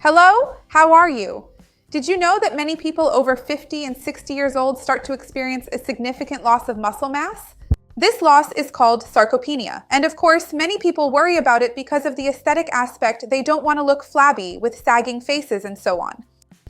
Hello, how are you? Did you know that many people over 50 and 60 years old start to experience a significant loss of muscle mass? This loss is called sarcopenia, and of course, many people worry about it because of the aesthetic aspect. They don't want to look flabby with sagging faces and so on.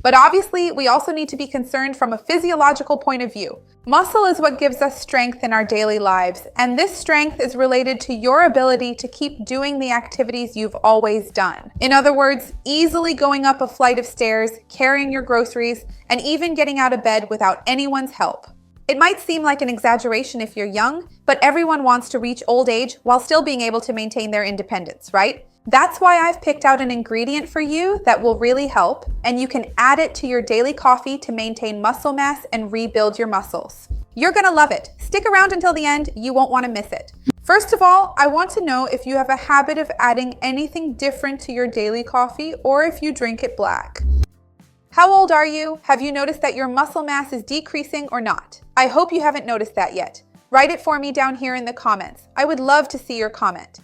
But obviously, we also need to be concerned from a physiological point of view. Muscle is what gives us strength in our daily lives, and this strength is related to your ability to keep doing the activities you've always done. In other words, easily going up a flight of stairs, carrying your groceries, and even getting out of bed without anyone's help. It might seem like an exaggeration if you're young, but everyone wants to reach old age while still being able to maintain their independence, right? That's why I've picked out an ingredient for you that will really help, and you can add it to your daily coffee to maintain muscle mass and rebuild your muscles. You're gonna love it. Stick around until the end, you won't wanna miss it. First of all, I want to know if you have a habit of adding anything different to your daily coffee or if you drink it black. How old are you? Have you noticed that your muscle mass is decreasing or not? I hope you haven't noticed that yet. Write it for me down here in the comments. I would love to see your comment.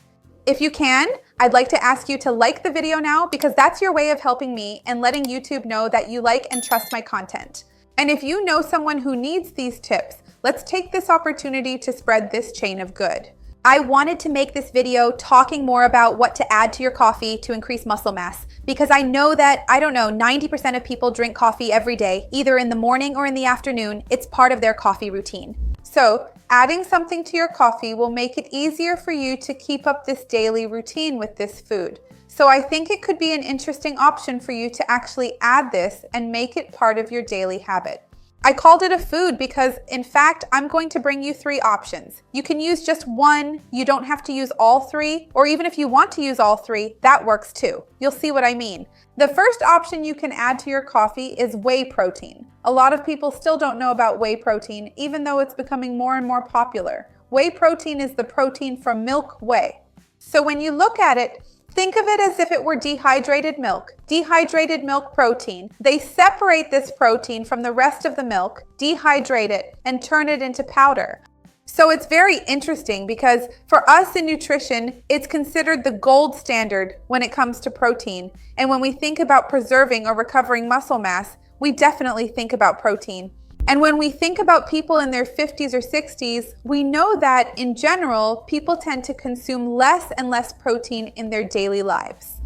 If you can, I'd like to ask you to like the video now because that's your way of helping me and letting YouTube know that you like and trust my content. And if you know someone who needs these tips, let's take this opportunity to spread this chain of good. I wanted to make this video talking more about what to add to your coffee to increase muscle mass because I know that, 90% of people drink coffee every day, either in the morning or in the afternoon. It's part of their coffee routine. So, adding something to your coffee will make it easier for you to keep up this daily routine with this food. So I think it could be an interesting option for you to actually add this and make it part of your daily habit. I called it a food because, in fact, I'm going to bring you 3 options. You can use just one, you don't have to use all 3, or even if you want to use all 3, that works too. You'll see what I mean. The first option you can add to your coffee is whey protein. A lot of people still don't know about whey protein, even though it's becoming more and more popular. Whey protein is the protein from milk whey. So when you look at it, think of it as if it were dehydrated milk. Dehydrated milk protein. They separate this protein from the rest of the milk, dehydrate it, and turn it into powder. So it's very interesting because for us in nutrition, it's considered the gold standard when it comes to protein. And when we think about preserving or recovering muscle mass, we definitely think about protein. And when we think about people in their 50s or 60s, we know that in general, people tend to consume less and less protein in their daily lives.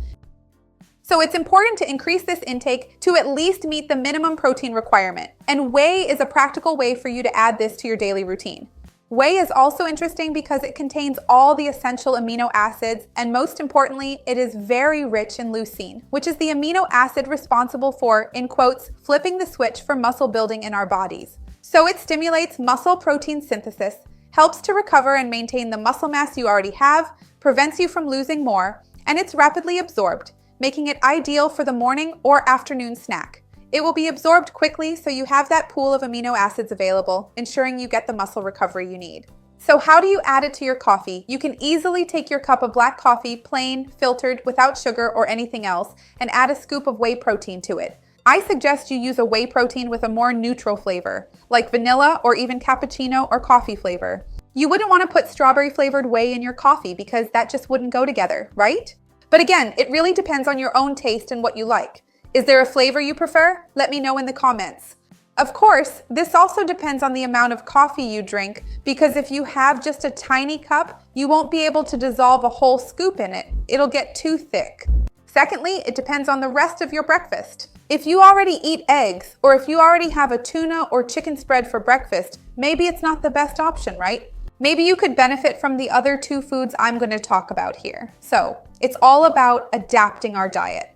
So it's important to increase this intake to at least meet the minimum protein requirement. And whey is a practical way for you to add this to your daily routine. Whey is also interesting because it contains all the essential amino acids, and most importantly, it is very rich in leucine, which is the amino acid responsible for, in quotes, flipping the switch for muscle building in our bodies. So it stimulates muscle protein synthesis, helps to recover and maintain the muscle mass you already have, prevents you from losing more, and it's rapidly absorbed, making it ideal for the morning or afternoon snack. It will be absorbed quickly, so you have that pool of amino acids available, ensuring you get the muscle recovery you need. So how do you add it to your coffee? You can easily take your cup of black coffee, plain, filtered, without sugar or anything else, and add a scoop of whey protein to it. I suggest you use a whey protein with a more neutral flavor, like vanilla or even cappuccino or coffee flavor. You wouldn't want to put strawberry flavored whey in your coffee because that just wouldn't go together, right? But again, it really depends on your own taste and what you like. Is there a flavor you prefer? Let me know in the comments. Of course, this also depends on the amount of coffee you drink because if you have just a tiny cup, you won't be able to dissolve a whole scoop in it. It'll get too thick. Secondly, it depends on the rest of your breakfast. If you already eat eggs or if you already have a tuna or chicken spread for breakfast, maybe it's not the best option, right? Maybe you could benefit from the other 2 foods I'm going to talk about here. So, it's all about adapting our diet.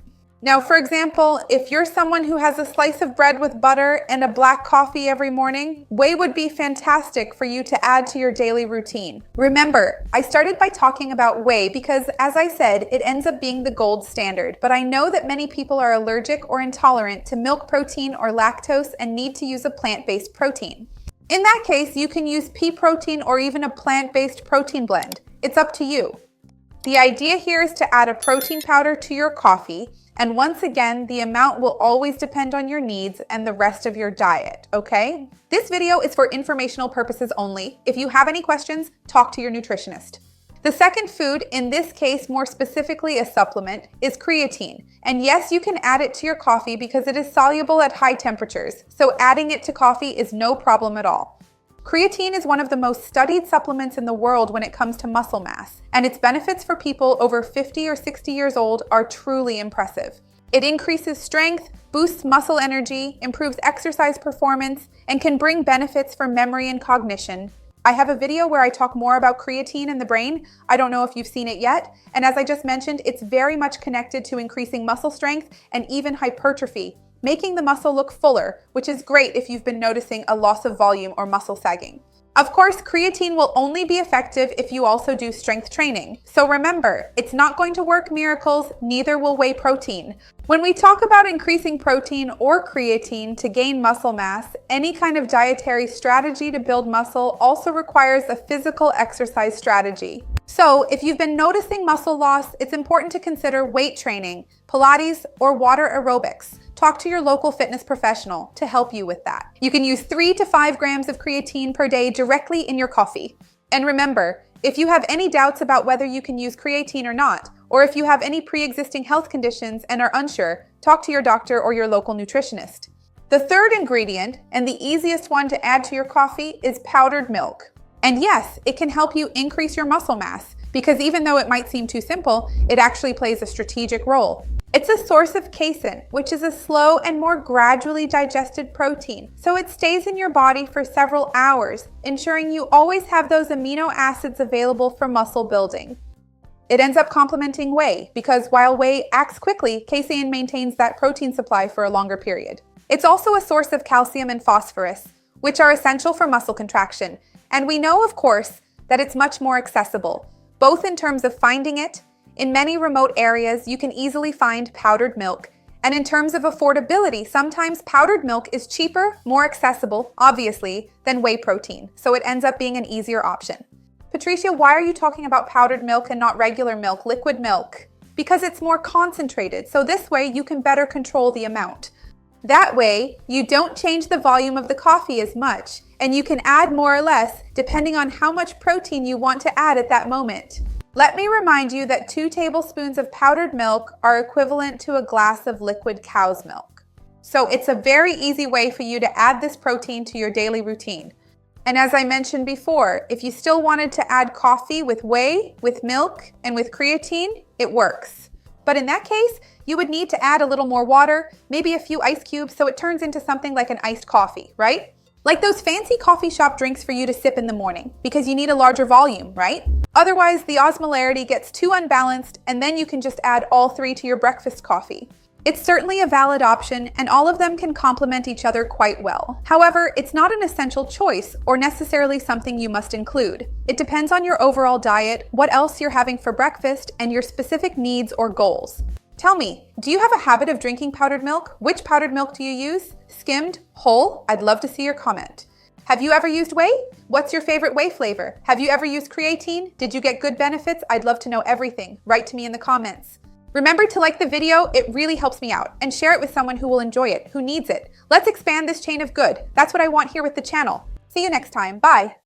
Now, for example, if you're someone who has a slice of bread with butter and a black coffee every morning, whey would be fantastic for you to add to your daily routine. Remember, I started by talking about whey because, as I said, it ends up being the gold standard, but I know that many people are allergic or intolerant to milk protein or lactose and need to use a plant-based protein. In that case, you can use pea protein or even a plant-based protein blend. It's up to you. The idea here is to add a protein powder to your coffee, and once again, the amount will always depend on your needs and the rest of your diet, okay? This video is for informational purposes only. If you have any questions, talk to your nutritionist. The second food, in this case more specifically a supplement, is creatine. And yes, you can add it to your coffee because it is soluble at high temperatures, so adding it to coffee is no problem at all. Creatine is one of the most studied supplements in the world when it comes to muscle mass, and its benefits for people over 50 or 60 years old are truly impressive. It increases strength, boosts muscle energy, improves exercise performance, and can bring benefits for memory and cognition. I have a video where I talk more about creatine in the brain. I don't know if you've seen it yet. And as I just mentioned, it's very much connected to increasing muscle strength and even hypertrophy, making the muscle look fuller, which is great if you've been noticing a loss of volume or muscle sagging. Of course, creatine will only be effective if you also do strength training. So remember, it's not going to work miracles, neither will whey protein. When we talk about increasing protein or creatine to gain muscle mass, any kind of dietary strategy to build muscle also requires a physical exercise strategy. So if you've been noticing muscle loss, it's important to consider weight training, Pilates, or water aerobics. Talk to your local fitness professional to help you with that. You can use 3 to 5 grams of creatine per day directly in your coffee. And remember, if you have any doubts about whether you can use creatine or not, or if you have any pre-existing health conditions and are unsure, talk to your doctor or your local nutritionist. The third ingredient, and the easiest one to add to your coffee, is powdered milk. And yes, it can help you increase your muscle mass, because even though it might seem too simple, it actually plays a strategic role. It's a source of casein, which is a slow and more gradually digested protein, so it stays in your body for several hours, ensuring you always have those amino acids available for muscle building. It ends up complementing whey, because while whey acts quickly, casein maintains that protein supply for a longer period. It's also a source of calcium and phosphorus, which are essential for muscle contraction, and we know, of course, that it's much more accessible, both in terms of finding it. In many remote areas, you can easily find powdered milk. And in terms of affordability, sometimes powdered milk is cheaper, more accessible, obviously, than whey protein. So it ends up being an easier option. Patricia, why are you talking about powdered milk and not regular milk, liquid milk? Because it's more concentrated. So this way you can better control the amount. That way, you don't change the volume of the coffee as much, and you can add more or less depending on how much protein you want to add at that moment. Let me remind you that 2 tablespoons of powdered milk are equivalent to a glass of liquid cow's milk. So it's a very easy way for you to add this protein to your daily routine. And as I mentioned before, if you still wanted to add coffee with whey, with milk, and with creatine, it works. But in that case, you would need to add a little more water, maybe a few ice cubes, so it turns into something like an iced coffee, right? Like those fancy coffee shop drinks for you to sip in the morning, because you need a larger volume, right? Otherwise, the osmolarity gets too unbalanced, and then you can just add all 3 to your breakfast coffee. It's certainly a valid option, and all of them can complement each other quite well. However, it's not an essential choice or necessarily something you must include. It depends on your overall diet, what else you're having for breakfast, and your specific needs or goals. Tell me, do you have a habit of drinking powdered milk? Which powdered milk do you use? Skimmed? Whole? I'd love to see your comment. Have you ever used whey? What's your favorite whey flavor? Have you ever used creatine? Did you get good benefits? I'd love to know everything. Write to me in the comments. Remember to like the video, it really helps me out, and share it with someone who will enjoy it, who needs it. Let's expand this chain of good. That's what I want here with the channel. See you next time. Bye.